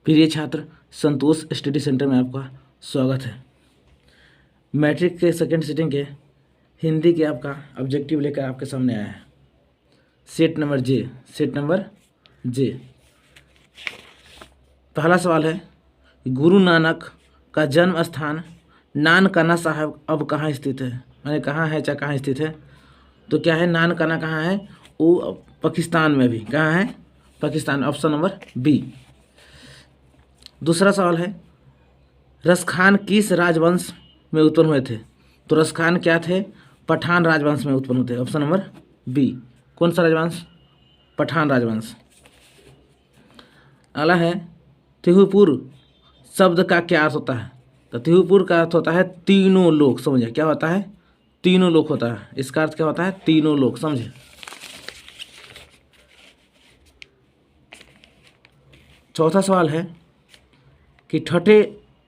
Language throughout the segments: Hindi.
प्रिय छात्र, संतोष स्टडी सेंटर में आपका स्वागत है। मैट्रिक के सेकेंड सीटिंग के हिंदी के आपका ऑब्जेक्टिव लेकर आपके सामने आया है। सेट नंबर जे। पहला सवाल है, गुरु नानक का जन्म स्थान नानकाना साहब अब कहाँ स्थित है? मैंने कहाँ है चाहे कहाँ स्थित है, तो क्या है, नानकाना कहाँ है? वो पाकिस्तान में भी। कहाँ है? पाकिस्तान। Option number B. दूसरा सवाल है, रसखान किस राजवंश में उत्पन्न हुए थे? तो रसखान क्या थे? पठान राजवंश में उत्पन्न हुए थे। Option number B. कौन सा राजवंश? पठान राजवंश। अगला है, तिहुपुर शब्द का क्या अर्थ होता है? तो तिहुपुर का अर्थ होता है तीनों लोक। समझे क्या होता है? तीनों लोक होता है। इसका अर्थ क्या होता है? तीनों लोक। समझे। चौथा सवाल है कि ठठे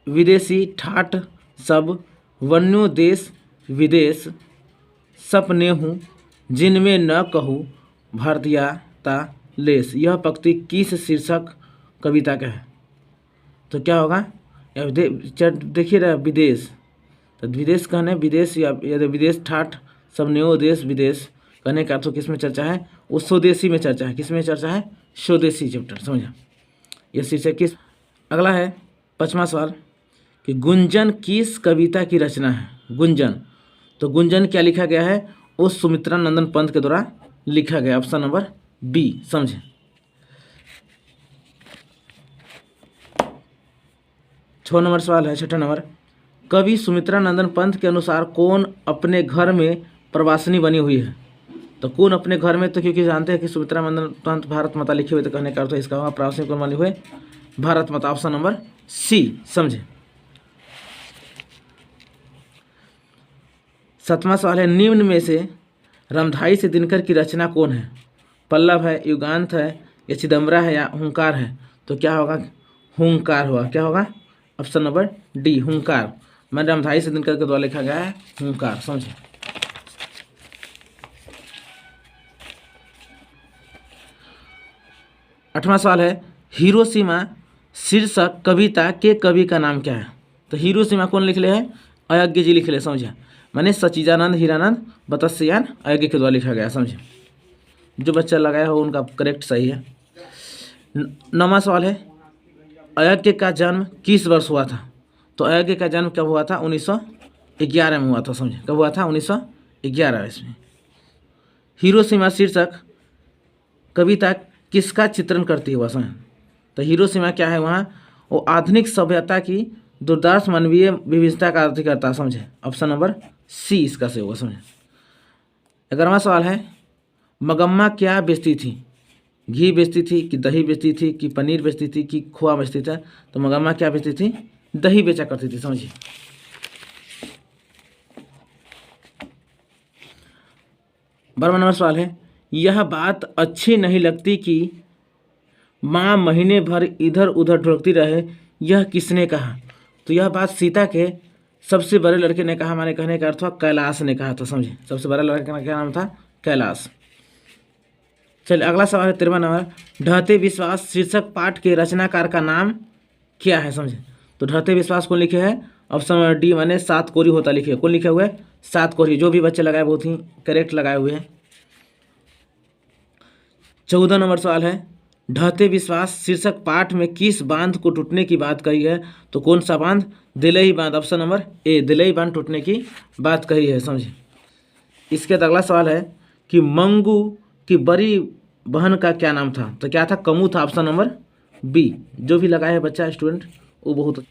विदेशी ठाठ सब वन्यो देश विदेश सपने हूँ जिनमें न कहूँ भारतीयता लेस। यह पंक्ति किस शीर्षक कविता का है? तो क्या होगा? देखिए रहा विदेश, तो विदेश कहने विदेश या विदेश ठाठ सब न्यो देश विदेश कहने का अर्थ किस में चर्चा है? वो स्वदेशी में चर्चा है। किस में चर्चा है? स्वदेशी चैप्टर। समझा? यह शीर्षक किस। अगला है पांचवा सवाल कि गुंजन किस कविता की रचना है? गुंजन, तो गुंजन क्या लिखा गया है? वो सुमित्रा नंदन पंत के द्वारा लिखा गया। Option number B. समझे। 6 नंबर सवाल है, 6ठा नंबर, कवि सुमित्रा नंदन पंत के अनुसार कौन अपने घर में प्रवासिनी बनी हुई है? तो कौन अपने घर में, तो क्योंकि जानते हैं कि सुमित्रा नंदन पंत भारत माता लिखे हुए, तो कहने का अर्थ इसका हुआ प्रवासिनी कौन बनी हुई? Bharat Mata. Option number C. समझे। 7वां सवाल है, निम्न में से रमधाई से दिनकर की रचना कौन है? पल्लव है, युगांत है, या चिदम्बरा है, या हुंकार है? तो क्या होगा? हुंकार होगा। क्या होगा? ऑप्शन नंबर डी, हुंकार। मैंने रमधाई से दिनकर के द्वारा लिखा गया है हुंकार। समझे। 8वां सवाल है, हिरोशिमा शीर्षक कविता के कवि का नाम क्या है? तो हिरोशिमा कौन लिख ले है? अयज्ञ जी लिख ले। समझे। मैंने सचिदानंद हीरानंद बतस्यान अयज्ञ के द्वारा लिखा गया। समझे। जो बच्चा लगाया हो उनका करेक्ट सही है। 9वां सवाल है, अयज्ञ का जन्म किस वर्ष हुआ था? तो अयज्ञ का जन्म कब हुआ था? 1911 में हुआ था। समझे। कब हुआ था? 1911 ईस्वी। हिरोशिमा शीर्षक कविता किसका चित्रण करती है? वह समझ। तो हिरोशिमा क्या है? वहाँ वो आधुनिक सभ्यता की दुर्दर्श मानवीय विविधता का अर्थ करता है। समझे। ऑप्शन नंबर सी इसका से होगा। समझे। 11वां सवाल है, मगम्मा क्या बेचती थी? घी बेचती थी कि दही बेचती थी कि पनीर बेचती थी कि खोआ बेचती थी? तो मगम्मा क्या बेचती थी? दही बेचा करती थी। समझिए। 12वां नंबर सवाल है, यह बात अच्छी नहीं लगती कि माँ महीने भर इधर उधर ढुलकती रहे, यह किसने कहा? तो यह बात सीता के सबसे बड़े लड़के ने कहा। माने कहने का अर्थ हुआ कैलाश ने कहा था। समझे। सबसे बड़ा लड़के का क्या नाम था? कैलाश। चलिए अगला सवाल है 13वां नंबर, ढहते विश्वास शीर्षक पाठ के रचनाकार का नाम क्या है? समझे। तो ढहते विश्वास कौन लिखे है? ऑप्शन नंबर डी, माने सात कोरी होता लिखे। कौन लिखे हुए? सात कोरी। जो भी बच्चे लगाए बहुत ही करेक्ट लगाए हुए हैं। 14 नंबर सवाल है, ढहते विश्वास शीर्षक पाठ में किस बांध को टूटने की बात कही है? तो कौन सा बांध? दिलई बांध। ऑप्शन नंबर ए, दिलई बांध टूटने की बात कही है। समझे। इसके बाद अगला सवाल है कि मंगू की बड़ी बहन का क्या नाम था? तो क्या था? कमू था। Option number B. जो भी लगाए है बच्चा स्टूडेंट वो बहुत।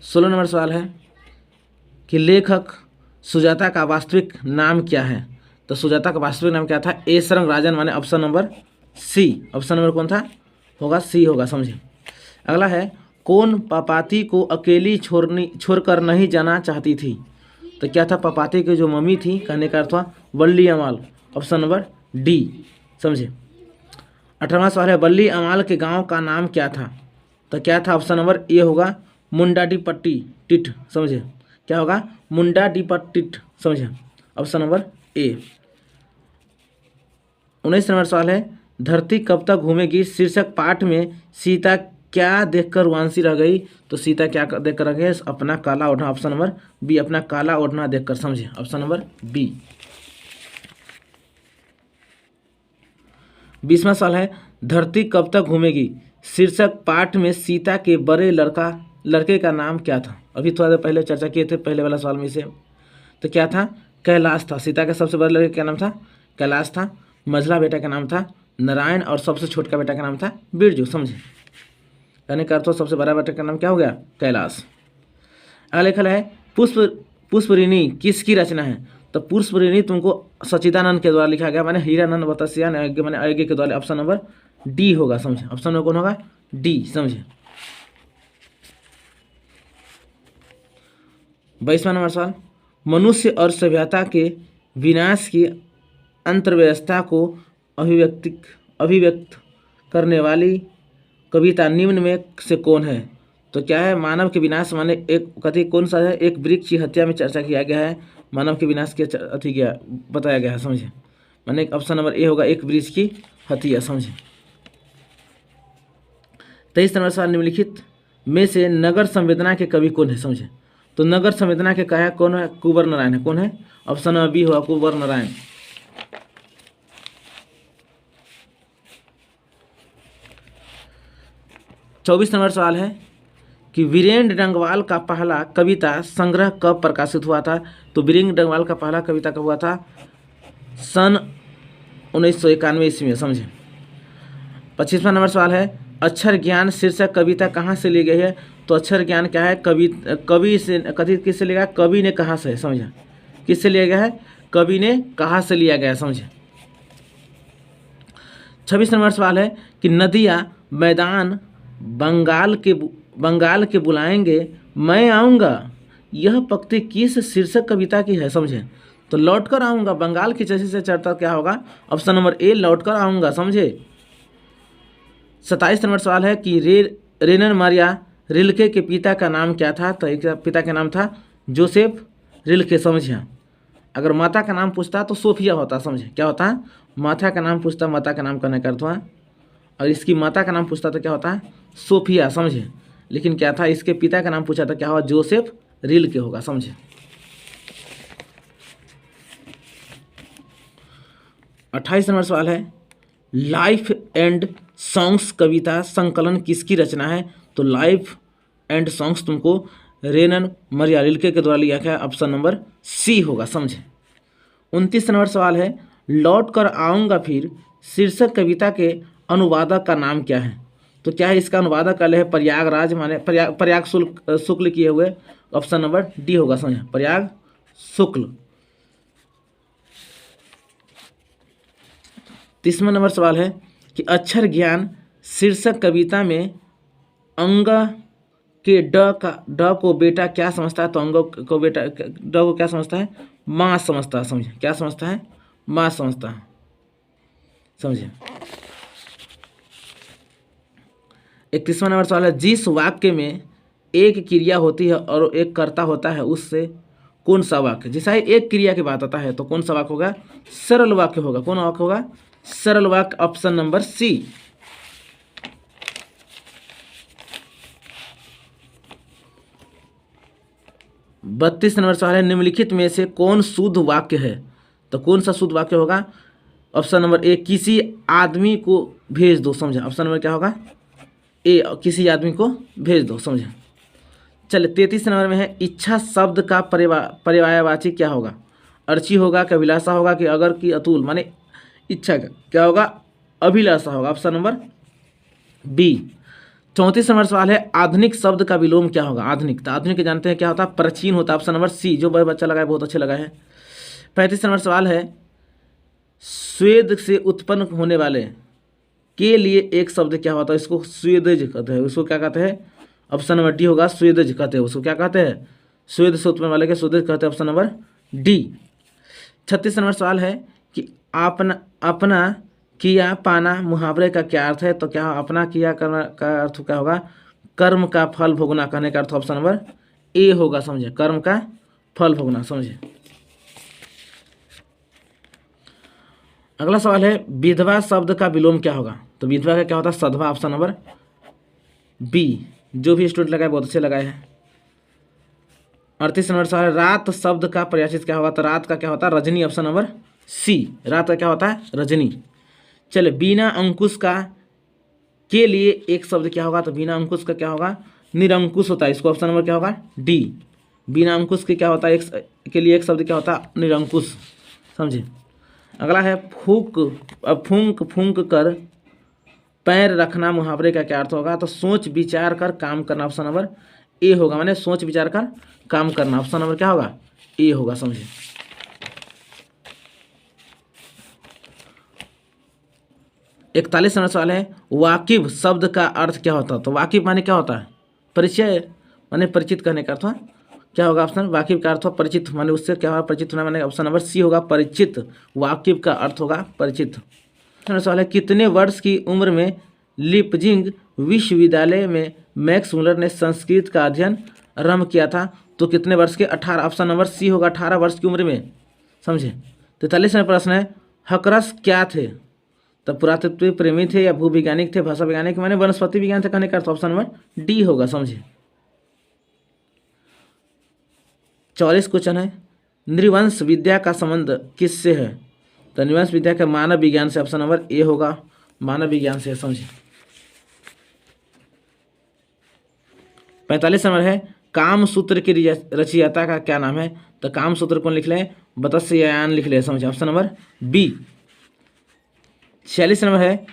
16 नंबर सवाल है कि लेखक सुजाता का वास्तविक नाम क्या है? तो सुजाता का वास्तविक नाम क्या था? ए सरंग राजन। माने option number C. Option number कौन था? होगा सी होगा। समझे। अगला है, कौन पापाती को अकेली छोड़कर नहीं जाना चाहती थी? तो क्या था? पापाती की जो मम्मी थी, कहने का अर्थ हुआ वल्ली अमाल। Option number D. समझे। 18वां सवाल है, वल्ली अमाल के गांव का नाम क्या था? तो क्या था? ऑप्शन नंबर ए होगा मुंडाडीपट्टी टिट। समझे। क्या होगा? मुंडाडीपट्टिट। समझे। Option number A. 19 नंबर सवाल है, धरती कब तक घूमेगी शीर्षक पाठ में सीता क्या देखकर वांसी रह गई। तो सीता क्या देखकर रह गई, अपना काला ओढ़ना। ऑप्शन नंबर बी, अपना काला ओढ़ना देखकर, समझे, ऑप्शन नंबर बी। 20वां सवाल है, धरती कब तक घूमेगी शीर्षक पाठ में सीता के बड़े लड़के का नाम क्या था। अभी थोड़ा देर पहले चर्चा किए थे पहले वाला सवाल में से। तो क्या था, कैलाश था। सीता के सबसे बड़े लड़के का नाम था कैलाश था। मझला बेटा का नाम था नारायण और सबसे छोटा बेटा का नाम था बिरजू, समझे। कहने का अर्थ सबसे बड़ा बेटा का नाम क्या हो गया, कैलाश। अगला लेखल है, पुष्परिणी किसकी रचना है। तो पुष्परिणी तुमको सच्चिदानंद के द्वारा लिखा गया, माने हीरानंद बतसियान माने अयज्ञ के द्वारा। ऑप्शन नंबर डी होगा, समझे। ऑप्शन नंबर कौन होगा, डी, समझे। 22वां नंबर सवाल, मनुष्य और सभ्यता के विनाश की अंतर्व्यवस्था को अभिव्यक्त करने वाली कविता निम्न में से कौन है। तो क्या है, मानव के विनाश माने एक कथी कौन सा है, एक वृक्ष की हत्या में चर्चा किया गया है। मानव के विनाश के अथी गया बताया गया है, समझे। माने ऑप्शन नंबर ए होगा, एक वृक्ष की हत्या, समझे। 23 नंबर सवाल, निम्नलिखित में से नगर संवेदना के कवि कौन है, समझे। तो नगर संवेदना के कहा कौन है, कुंवर नारायण है। कौन है, ऑप्शन नंबर बी होगा, कुंवर नारायण। 24 नंबर सवाल है कि वीरेंद्र डंगवाल का पहला कविता संग्रह कब प्रकाशित हुआ था। तो वीरेंद्र डंगवाल का पहला कविता कब हुआ था, सन 1991 ईस्वी में, समझे। 25वां नंबर सवाल है, अक्षर ज्ञान शीर्षक कविता कहाँ से ली गई है। तो अक्षर ज्ञान क्या है, कवि से कथित किससे लिया गया, कवि ने कहाँ से, समझा। किससे लिया गया है, कवि ने कहाँ से लिया गया, समझे। 26 नंबर सवाल है कि नदियाँ मैदान बंगाल के बुलाएंगे मैं आऊँगा, यह पंक्ति किस शीर्षक कविता की है, समझे। तो लौट कर आऊँगा, बंगाल की चर्चा से चढ़ता क्या होगा, ऑप्शन नंबर ए, लौट कर आऊँगा, समझे। 27 नंबर सवाल है कि रेनन मारिया रिल्के के पिता का नाम क्या था। तो एक पिता का नाम था जोसेफ रिल्के, समझिए। अगर माता का नाम पूछता तो सोफिया होता, समझे। क्या होता है, माता का नाम पूछता, माता का नाम करने का अर्थ हुआ। और इसकी माता का नाम पूछता तो क्या होता है, सोफिया, समझे। लेकिन क्या था, इसके पिता का नाम पूछा था, क्या हुआ, जोसेफ रिल्के होगा, समझे। 28 नंबर सवाल है, लाइफ एंड सॉन्ग्स कविता संकलन किसकी रचना है। तो लाइफ एंड सॉन्ग्स तुमको रेनन मारिया रिल्के के द्वारा लिया गया, ऑप्शन नंबर सी होगा, समझे। 29 नंबर सवाल है, लौट कर आऊँगा फिर शीर्षक कविता के अनुवादक का नाम क्या है। तो क्या है, इसका अनुवादक का है प्रयागराज, माने प्रयाग शुक्ल किए हुए। ऑप्शन नंबर डी होगा, समझे, प्रयाग शुक्ल। 30वां नंबर सवाल है कि अक्षर ज्ञान शीर्षक कविता में अंग के ड को बेटा क्या समझता है। तो अंग को बेटा ड को क्या समझता है, माँ समझता है, समझे। क्या समझता है, माँ समझता है, समझे। 31वां नंबर सवाल है, जिस वाक्य में एक क्रिया होती है और एक कर्ता होता है उससे कौन सा वाक्य, जैसा एक क्रिया की बात आता है तो कौन सा वाक्य होगा, सरल वाक्य होगा। कौन वाक्य होगा, सरल वाक्य, ऑप्शन नंबर सी। 32 नंबर सवाल है, निम्नलिखित में से कौन शुद्ध वाक्य है। तो कौन सा शुद्ध वाक्य होगा, ऑप्शन नंबर ए, किसी आदमी को भेज दो, समझे। ऑप्शन नंबर क्या होगा, ए, किसी आदमी को भेज दो, समझे। चलिए 33 नंबर में है, इच्छा शब्द का पर्यायवाची क्या होगा। अर्ची होगा कि अभिलाषा होगा कि अगर की अतुल, माने इच्छा का क्या होगा, अभिलाषा होगा, ऑप्शन नंबर बी। 34 नंबर सवाल है, आधुनिक शब्द का विलोम क्या होगा। आधुनिक, तो आधुनिक जानते हैं क्या होता है, प्राचीन होता है, ऑप्शन नंबर सी। जो बच्चा लगाए बहुत अच्छे लगा है। 35 नंबर सवाल है, स्वेद से उत्पन्न होने वाले के लिए एक शब्द क्या होता है, इसको स्वेदज कहते हैं। उसको क्या कहते हैं, ऑप्शन नंबर डी होगा, स्वेदज कहते हैं। उसको क्या कहते हैं, स्वेद से उत्पन्न वाले के स्वेदज कहते हैं, ऑप्शन नंबर डी। 36 नंबर सवाल है कि अपना किया पाना मुहावरे का क्या अर्थ है। तो क्या अपना किया करना का अर्थ क्या होगा, कर्म का फल भोगना, कहने का अर्थ ऑप्शन नंबर ए होगा, समझे। कर्म का फल भोगना, समझे। अगला सवाल है विधवा शब्द का विलोम क्या होगा? तो विधवा का क्या होता है? सधवा, ऑप्शन नंबर बी। जो भी स्टूडेंट लगाए बहुत अच्छे लगाए हैं। 38 नंबर सवाल है रात शब्द का पर्यायचित क्या होगा? तो रात का क्या होता है? रजनी, ऑप्शन नंबर सी। रात का क्या होता है? रजनी। चले बिना अंकुश का के लिए एक शब्द क्या होगा? तो बिना अंकुश का क्या होगा? निरंकुश होता है। इसको ऑप्शन नंबर क्या होगा? डी। बिना अंकुश के क्या होता है? एक के लिए एक शब्द क्या होता है? निरंकुश। समझे। अगला है फूक फूंक फूंक कर पैर रखना मुहावरे का क्या अर्थ होगा? तो सोच विचार कर काम करना, ऑप्शन नंबर ए होगा। माने सोच विचार कर काम करना, ऑप्शन नंबर क्या होगा? ए होगा। समझे। 41 नंबर सवाल है वाकिफ शब्द का अर्थ क्या होता है? तो वाकिफ माने क्या होता है? परिचय, माने परिचित करने का अर्थ क्या होगा? ऑप्शन वाकिफ का अर्थ हो परिचित, माने उससे क्या होगा? परिचित होना, माने ऑप्शन नंबर सी होगा परिचित। वाकिफ का अर्थ होगा परिचित। सवाल है कितने वर्ष की उम्र में लिपजिंग विश्वविद्यालय में मैक्स मुलर ने संस्कृत का अध्ययन आरंभ किया था? तो कितने वर्ष के? 18, ऑप्शन नंबर सी होगा 18 वर्ष की उम्र में। समझे। 43 नंबर प्रश्न है हकरस क्या थे? तो पुरातत्व प्रेमी थे या भूवैज्ञानिक थे, भाषा वैज्ञानिक, माने वनस्पति विज्ञान से कहने का ऑप्शन नंबर डी होगा। समझे। 44 क्वेश्चन है नृवंश विद्या का संबंध किससे है? तो नृवंश विद्या का मानव विज्ञान से, ऑप्शन नंबर ए होगा। मानव विज्ञान से। समझे। 45 नंबर है काम सूत्र के रचयिता का क्या नाम है? तो काम सूत्र कौन लिख ले? वत्स्यायन लिख ले। समझे। Option number B. 46 नंबर है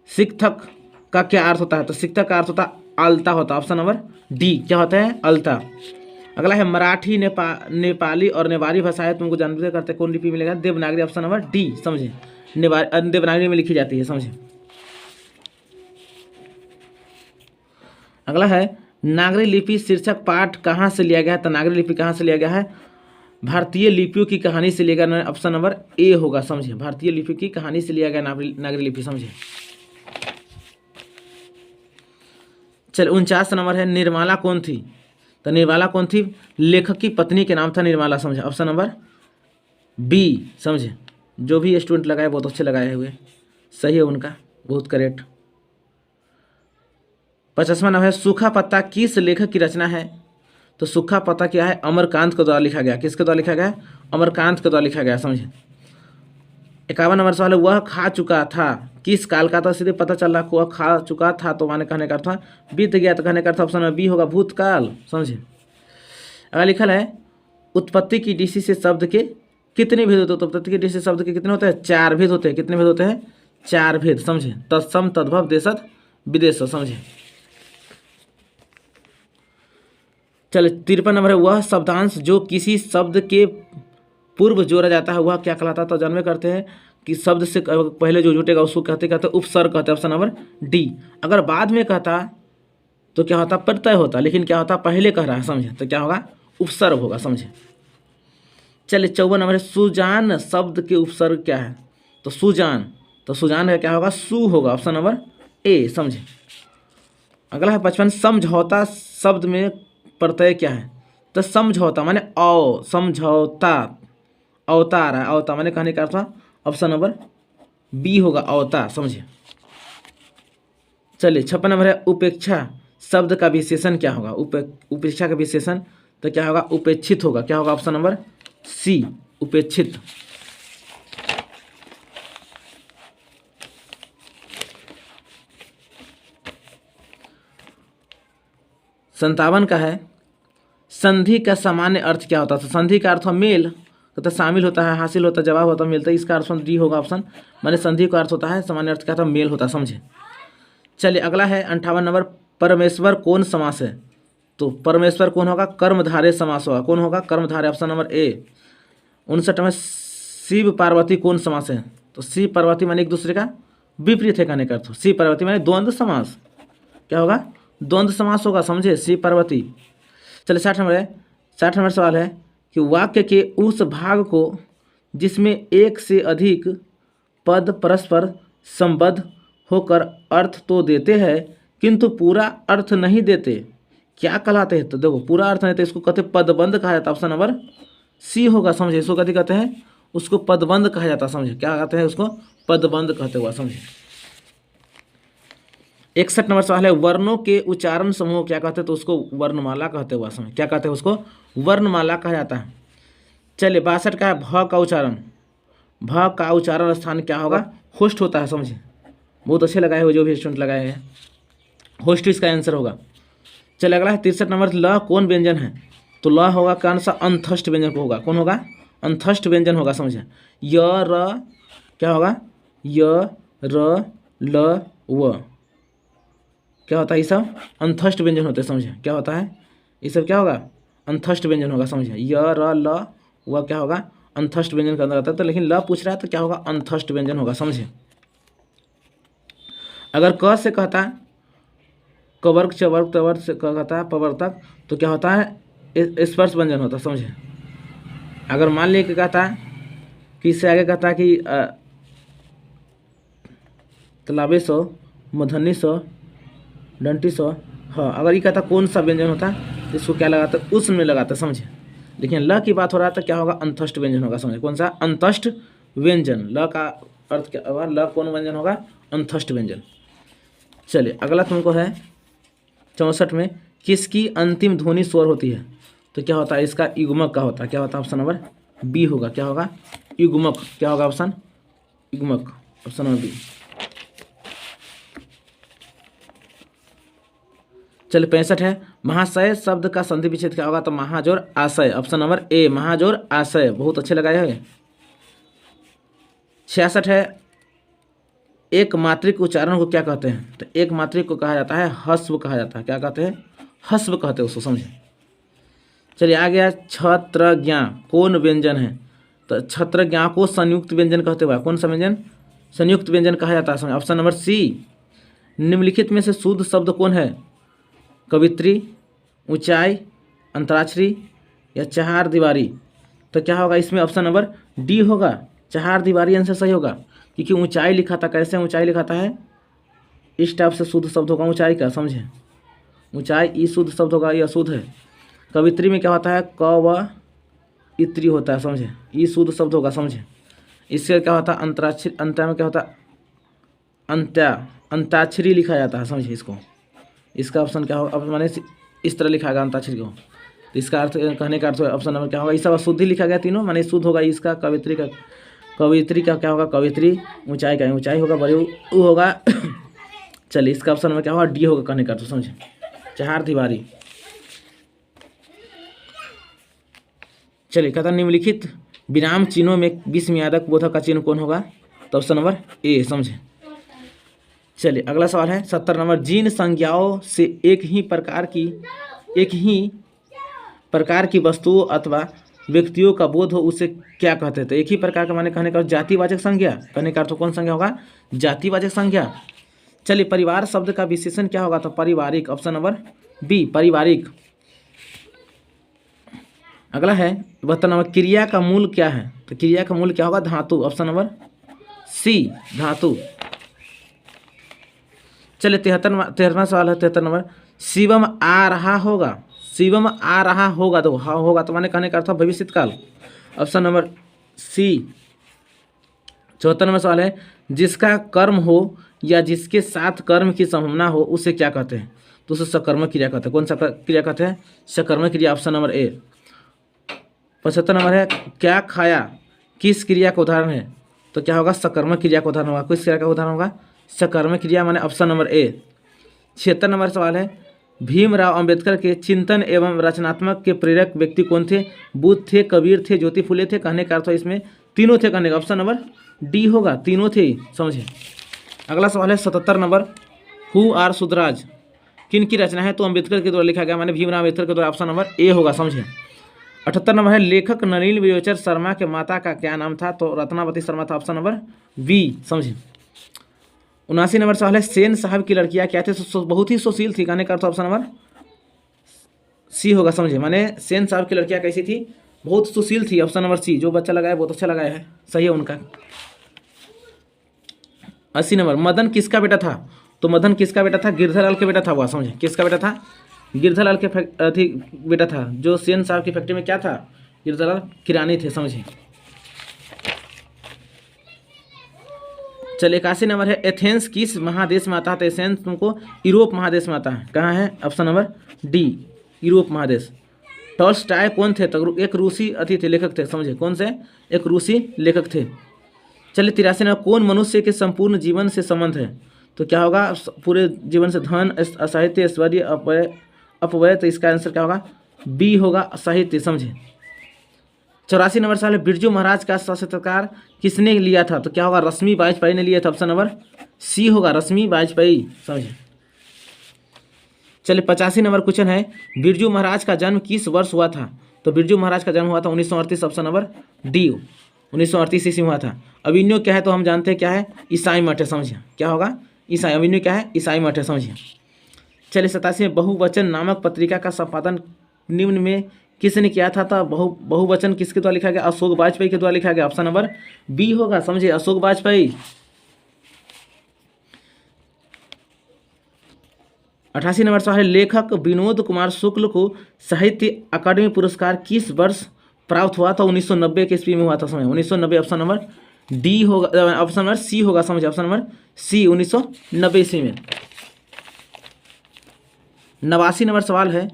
शिक्षक का क्या अर्थ होता है? तो शिक्षक का अर्थ होता है अलता होता है, ऑप्शन नंबर डी। क्या होता है? अलता। अगला है मराठी, नेपाली और नेवारी भाषाएं तुमको जानते करते कौन लिपि मिलेगा? Devanagari, option number D. समझे। देवनागरी में लिखी जाती है। समझे। अगला है नागरी लिपि शीर्षक पाठ कहाँ से लिया गया है? तो नागरी लिपि कहाँ से लिया गया है? भारतीय लिपियों की कहानी से लिया गया, ऑप्शन नंबर ए होगा। समझे। भारतीय लिपि की कहानी से लिया गया नागरी लिपि। समझे। चल 49 नंबर है निर्मला कौन थी? तो निर्मला कौन थी? लेखक की पत्नी के नाम था निर्मला। समझे। Option number B. समझे। जो भी स्टूडेंट लगाए बहुत अच्छे लगाए हुए, सही है उनका, बहुत करेक्ट। 50वां नंबर है सूखा पत्ता किस लेखक की रचना है? तो सूखा पत्ता क्या है? अमरकांत के द्वारा लिखा गया। किसके द्वारा लिखा गया? अमरकांत के द्वारा लिखा गया। समझे। 51 नंबर सवाल है वह खा चुका था किस काल का था? सीधे पता चल रहा है वह खा चुका था, तो माने कहने का था बीत गया, तो कहने का था ऑप्शन नंबर बी होगा भूतकाल। समझे। अगर लिखा है उत्पत्ति की दृष्टि से शब्द के कितने भेद होते हैं? तो उत्पत्ति की दृष्टि से शब्द के कितने होते हैं? 4 भेद होते हैं। कितने भेद होते हैं? 4 भेद। समझे। तत्सम, तद्भव, देशत, विदेश। समझे। चलो 53 नंबर है वह शब्दांश जो किसी शब्द के पूर्व जोड़ा जाता है वह क्या कहलाता है? तो जानवे करते हैं कि शब्द से पहले जो जुटेगा उसको कहते उपसर्ग कहते हैं, ऑप्शन नंबर डी। अगर बाद में कहता तो क्या होता? प्रत्यय होता, लेकिन क्या होता? पहले कह रहा है। समझे। तो क्या होगा? उपसर्ग होगा। समझे। चलिए 54 नंबर है सुजान शब्द के उपसर्ग क्या है? तो सुजान, तो सुजान का क्या होगा? सु होगा, ऑप्शन नंबर ए। समझे। अगला है 55 समझौता शब्द में प्रत्यय क्या है? तो समझौता माने औ, समझौता अवतार है। अवता माने कहने का अर्थ ऑप्शन नंबर बी होगा अवता। समझे। चलिए 56 नंबर है उपेक्षा शब्द का विशेषण क्या होगा? उपेक्षा का विशेषण तो क्या होगा? उपेक्षित होगा। क्या होगा? ऑप्शन नंबर सी उपेक्षित। संतावन का है संधि का सामान्य अर्थ क्या होता है? तो संधि का अर्थ मेल, तो शामिल होता है, हासिल होता है, जवाब होता है, मिलता है। इसका अर्थ डी होगा ऑप्शन। माने संधि का अर्थ होता है, सामान्य अर्थ क्या होता है? मेल होता है। समझे। चलिए अगला है 58 नंबर परमेश्वर कौन समास है? तो परमेश्वर कौन होगा? कर्मधारय समास होगा। कौन होगा? कर्मधारय, ऑप्शन नंबर ए। 59 में शिव पार्वती कौन समास है? तो शिव पार्वती माने एक दूसरे का विपरीत है कहने का अर्थ। शिव पार्वती माने द्वंद्व समास। क्या होगा? द्वंद्व समास होगा। समझे। शिव पार्वती। चलिए 60 नंबर है 60 नंबर सवाल है कि वाक्य के उस भाग को जिसमें एक से अधिक पद परस्पर संबद्ध होकर अर्थ तो देते हैं किंतु पूरा अर्थ नहीं देते क्या कहलाते हैं? तो देखो पूरा अर्थ नहीं देते इसको कहते हैं पदबंध कहा जाता है। ऑप्शन नंबर सी होगा। समझे। इसको कथी कहते हैं? उसको पदबंध कहा जाता है। समझे क्या कहते हैं उसको? पदबंध कहते हुआ। समझे 61 नंबर सवाल है, वर्णों के उच्चारण समूह क्या कहते हैं? तो उसको वर्णमाला कहते हुआ। समझे क्या कहते हैं उसको? वर्णमाला कहा जाता है। चलिए 62 का है, भ का उच्चारण। भ का उच्चारण स्थान क्या होगा? होस्ट होता है। समझे बहुत अच्छे लगाए हुए जो भी स्टूडेंट लगाए हैं, होस्ट इसका आंसर होगा। चलिए अगला है 63 नंबर, ल कौन व्यंजन है? तो ल होगा कौन सा? अंतस्थ व्यंजन को होगा। कौन होगा? अंतस्थ व्यंजन होगा। समझे य र क्या होगा? य र ल व क्या होता है? ये सब अंतस्थ व्यंजन होते हैं। समझे क्या होता है? ये सब क्या होगा? अंतस्थ व्यंजन होगा। समझे य र ल व क्या होगा? अंतस्थ व्यंजन का अंदर आता है। तो लेकिन ल पूछ रहा है तो क्या होगा? अंतस्थ व्यंजन होगा। समझे अगर क से कहता कवर्ग चवर्ग तवर्ग से कहता है प्रवर्तक तो क्या होता है? स्पर्श व्यंजन होता है। समझे अगर मान लिया कि कहता है कि इससे आगे कहता है कि तालाबे सो मधनी सो डंटी सो, हाँ अगर ये कहता कौन सा व्यंजन होता है इसको क्या लगाता है? उस में लगाता है। समझे लेकिन ल की बात हो रहा है तो क्या होगा? अंतस्थ व्यंजन होगा। समझे कौन सा? अंतस्थ व्यंजन। ल का अर्थ क्या होगा? ल कौन व्यंजन होगा? अंतस्थ व्यंजन। चलिए अगला तुमको है 64 में, किसकी अंतिम ध्वनि स्वर होती है? तो क्या होता है? इसका युग्मक का होता है। क्या होता है? ऑप्शन नंबर बी होगा। क्या होगा? युग्मक। क्या होगा? ऑप्शन युग्मक, ऑप्शन नंबर बी। चलिए 65 है, महाशय शब्द का संधि विच्छेद क्या होगा? तो महाजोर आशय, ऑप्शन नंबर ए महाजोर आशय। बहुत अच्छे लगाए हैं। 66 है, एक मात्रिक उच्चारण को क्या कहते हैं? तो एक मात्रिक को कहा जाता है हस्व कहा जाता है। क्या कहते हैं? हस्व कहते हैं उसको। समझे चलिए आ गया छत्रज्ञा कौन व्यंजन है? तो छत्रज्ञा को संयुक्त व्यंजन कहते हुए। कौन सा व्यंजन? संयुक्त व्यंजन कहा जाता है। Option number C. निम्नलिखित में से शुद्ध शब्द कौन है? कवित्री, ऊंचाई, अंतराक्षरी या चार दीवारी? तो क्या होगा इसमें? ऑप्शन नंबर डी होगा, चार दीवारी आंसर सही होगा। क्योंकि ऊंचाई लिखा था, कैसे ऊंचाई लिखा था है? इस टाइप से शुद्ध शब्द होगा ऊंचाई का। समझे ऊंचाई ई शुद्ध शब्द होगा, ये अशुद्ध है। कवित्री में क्या होता है? क व इत्री होता है। समझे ई शुद्ध शब्द होगा। समझे इससे क्या होता है? अंतराक्षरी, अंत्या में क्या होता है? अंताक्षरी लिखा जाता है। समझे इसको, इसका ऑप्शन क्या होगा? अब मैंने इस तरह लिखा गया अंताक्षरी को, तो इसका अर्थ कहने का अर्थ ऑप्शन नंबर क्या होगा? ये सब अशुद्ध ही लिखा गया तीनों, माने शुद्ध होगा इसका। कवित्री का क्या होगा? कवित्री। ऊंचाई का ऊंचाई होगा, बड़ी ऊ होगा। चलिए इसका ऑप्शन में क्या होगा? डी होगा कहने का अर्थ। समझे चार दीवारी। चलिए कहता निम्नलिखित विराम चिन्हों में विस्मयादक बोधक का चिन्ह कौन होगा? तो ऑप्शन नंबर ए। समझे चलिए अगला सवाल है 70 नंबर, जिन संज्ञाओं से एक ही प्रकार की वस्तुओं अथवा व्यक्तियों का बोध हो उसे क्या कहते हैं? तो एक ही प्रकार का माने कहने का जातिवाचक संज्ञा। कहने का अर्थ कौन संज्ञा होगा? जातिवाचक संज्ञा। चलिए परिवार शब्द का विशेषण क्या होगा? तो पारिवारिक, ऑप्शन नंबर बी पारिवारिक। अगला है 72 नंबर, क्रिया का मूल क्या है? तो क्रिया का मूल क्या होगा? धातु, ऑप्शन नंबर सी धातु। चलिए 73वां सवाल है 73 नंबर, शिवम आ रहा होगा। शिवम आ रहा होगा तो हाँ होगा तो माने कहने का अर्थ भविष्य काल, ऑप्शन नंबर सी। 74 नंबर सवाल है, जिसका कर्म हो या जिसके साथ कर्म की संभावना हो उसे क्या कहते हैं? तो उसे सकर्मक क्रिया कहते हैं। कौन सा क्रिया कहते हैं? सकर्मक क्रिया, ऑप्शन नंबर ए। 75 नंबर है, क्या खाया किस क्रिया का उदाहरण है? तो क्या होगा? सकर्मक क्रिया का उदाहरण होगा। किस क्रिया का उदाहरण होगा? सकर्मक क्रिया माने ऑप्शन नंबर ए। 76 नंबर सवाल है, भीमराव अंबेडकर के चिंतन एवं रचनात्मक के प्रेरक व्यक्ति कौन थे? बुद्ध थे, कबीर थे, ज्योति फुले थे। कहने का अर्थ इसमें तीनों थे, कहने का ऑप्शन नंबर डी होगा, तीनों थे। समझे अगला सवाल है 77 नंबर, हु आर सुधराज किन की रचना है? तो अंबेडकर के द्वारा लिखा गया, माने भीमराव अंबेडकर के द्वारा, ऑप्शन नंबर ए होगा। समझे 78 नंबर है, लेखक नलिन विवेचर शर्मा के माता का क्या नाम था? तो रत्नावती शर्मा था, ऑप्शन नंबर बी। समझे 79 नंबर सवाल है, सेन साहब की लड़कियां क्या थे? बहुत ही सुशील थी। कहने का अर्थ ऑप्शन नंबर सी होगा। समझे माने सेन साहब की लड़कियां कैसी थी? बहुत सुशील थी, ऑप्शन नंबर सी। जो बच्चा लगाया बहुत अच्छा लगाया है, सही है उनका। 80 नंबर, मदन किसका बेटा था? तो मदन किसका बेटा था? गिरधरलाल के बेटा था वह। समझे किसका बेटा था? गिरधरलाल के बेटा था। जो सेन साहब की फैक्ट्री में क्या था? गिरधरलाल किरानी थे। समझे चल 81 नंबर है, एथेंस किस महादेश में आता है? तो एथेंस तुमको यूरोप महादेश में आता है। कहाँ है? ऑप्शन नंबर डी, यूरोप महादेश। टॉल्स्टॉय कौन थे? तो एक रूसी अति थे, लेखक थे, समझे कौन से? एक रूसी लेखक थे। चलिए 83 नंबर, कौन मनुष्य के संपूर्ण जीवन से संबंध है? तो क्या होगा? पूरे जीवन से धन, साहित्य, ऐश्वर्य, अपव्यय। तो इसका आंसर क्या होगा? बी होगा, साहित्य, समझे। 84 नंबर सवाल है, बिरजू महाराज का साक्षात्कार किसने लिया था? तो क्या होगा? रश्मि वाजपेयी ने लिया था। ऑप्शन नंबर सी होगा, रश्मि वाजपेयी, समझे। चलिए 85 नंबर क्वेश्चन है, बिरजू महाराज का जन्म किस वर्ष हुआ था? तो बिरजू महाराज का जन्म हुआ था 1938, ऑप्शन नंबर डी, 1938 ईस्वी में हुआ था। अभिनव क्या है? तो हम जानते हैं क्या है? ईसाई मठ है, समझिए। क्या होगा? ईसाई। अभिनव क्या है? ईसाई मठ है, समझिए। चलिए 87 में, बहुवचन नामक पत्रिका का संपादन निम्न में किसने किया था? तो बहुवचन किसके द्वारा लिखा गया? अशोक वाजपेयी के द्वारा लिखा गया। ऑप्शन नंबर बी होगा, समझिए, अशोक वाजपेयी। 88 नंबर सवाल है, लेखक विनोद कुमार शुक्ल को साहित्य अकादमी पुरस्कार किस वर्ष प्राप्त हुआ था? 1990 के ईस्वी में हुआ था, समझ। 1990, ऑप्शन नंबर डी होगा, ऑप्शन नंबर सी होगा, समझे। ऑप्शन नंबर सी, 1990 ईस्वी में। 89 नंबर सवाल है,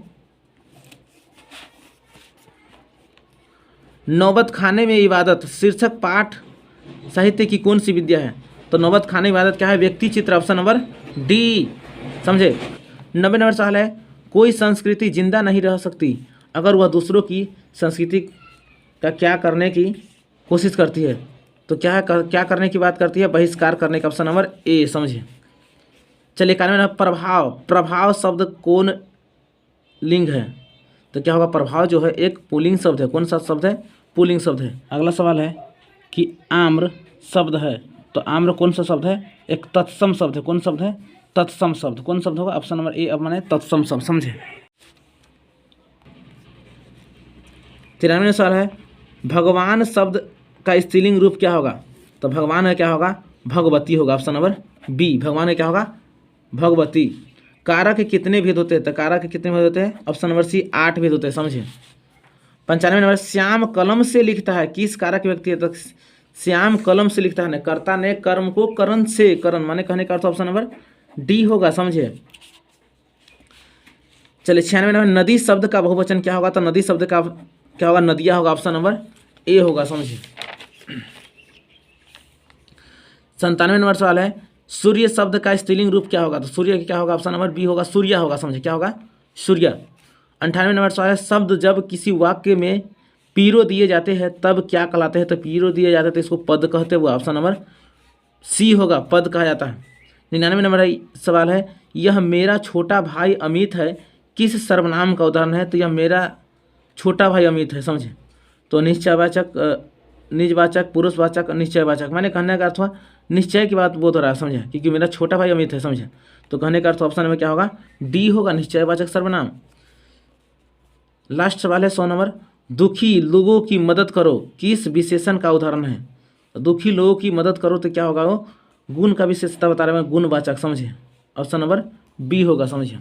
नौबत खाने में इबादत शीर्षक पाठ साहित्य की कौन सी विद्या है? तो नौबत खाने में इबादत क्या है? व्यक्ति चित्र, ऑप्शन नंबर डी, समझे। 90 नंबर सवाल है, कोई संस्कृति जिंदा नहीं रह सकती अगर वह दूसरों की संस्कृति का क्या करने की कोशिश करती है? तो क्या करने की बात करती है? बहिष्कार करने का। ऑप्शन नंबर ए, समझिए। चलिए 91 नंबर, प्रभाव शब्द कौन लिंग है? तो क्या होगा? प्रभाव जो है एक पुल्लिंग शब्द है। कौन सा शब्द है? पुल्लिंग शब्द है। अगला सवाल है कि आम्र शब्द है, तो आम्र कौन सा शब्द है? एक तत्सम शब्द है। कौन शब्द है? तत्सम शब्द। कौन शब्द होगा? ऑप्शन नंबर ए, अब माने तत्सम शब्द, समझे। 93 सवाल है, भगवान शब्द का स्त्रीलिंग रूप क्या होगा? तो भगवान है क्या होगा? भगवती होगा। ऑप्शन नंबर बी, भगवान है क्या होगा? भगवती। कारक के कितने भेद होते हैं? तो कारक के कितने भेद होते हैं? ऑप्शन नंबर सी, 8 भेद होते हैं, समझिए। 95 नंबर, श्याम कलम से लिखता है किस कारक व्यक्ति है? तो श्याम कलम से लिखता है, कर्ता ने कर्म को करण से, करण माने कहने का अर्थ ऑप्शन नंबर डी होगा, समझिए। चलिए 96 नंबर, नदी शब्द का बहुवचन क्या होगा? तो नदी शब्द का क्या होगा? नदिया होगा। ऑप्शन नंबर ए होगा, समझिए। 97 नंबर सवाल है, सूर्य शब्द का स्त्रीलिंग रूप क्या होगा? तो सूर्य क्या होगा? ऑप्शन नंबर बी होगा, सूर्य होगा, समझे। क्या होगा? सूर्य। 98 नंबर सवाल है, शब्द जब किसी वाक्य में पीरो दिए जाते हैं तब क्या कहलाते हैं? तो पीरो दिए जाते हैं तो इसको पद कहते हैं, वो ऑप्शन नंबर सी होगा, पद कहा जाता है। 99 नंबर सवाल है, यह मेरा छोटा भाई अमित है किस सर्वनाम का उदाहरण है? तो यह मेरा छोटा भाई अमित है, समझे। तो निश्चयवाचक, निजवाचक, पुरुषवाचक, निश्चयवाचक, मैंने कहने का अर्थ हुआ निश्चय की बात बोल रहा है, समझे, क्योंकि मेरा छोटा भाई अमित है, समझे। तो कहने का अर्थ ऑप्शन में क्या होगा? डी होगा, निश्चयवाचक सर्वनाम। लास्ट सवाल है 100 नंबर, दुखी लोगों की मदद करो किस विशेषण का उदाहरण है? दुखी लोगों की मदद करो तो क्या होगा? वो गुण का विशेषता बता रहे हैं, गुणवाचक, समझे। ऑप्शन नंबर बी होगा, समझिए।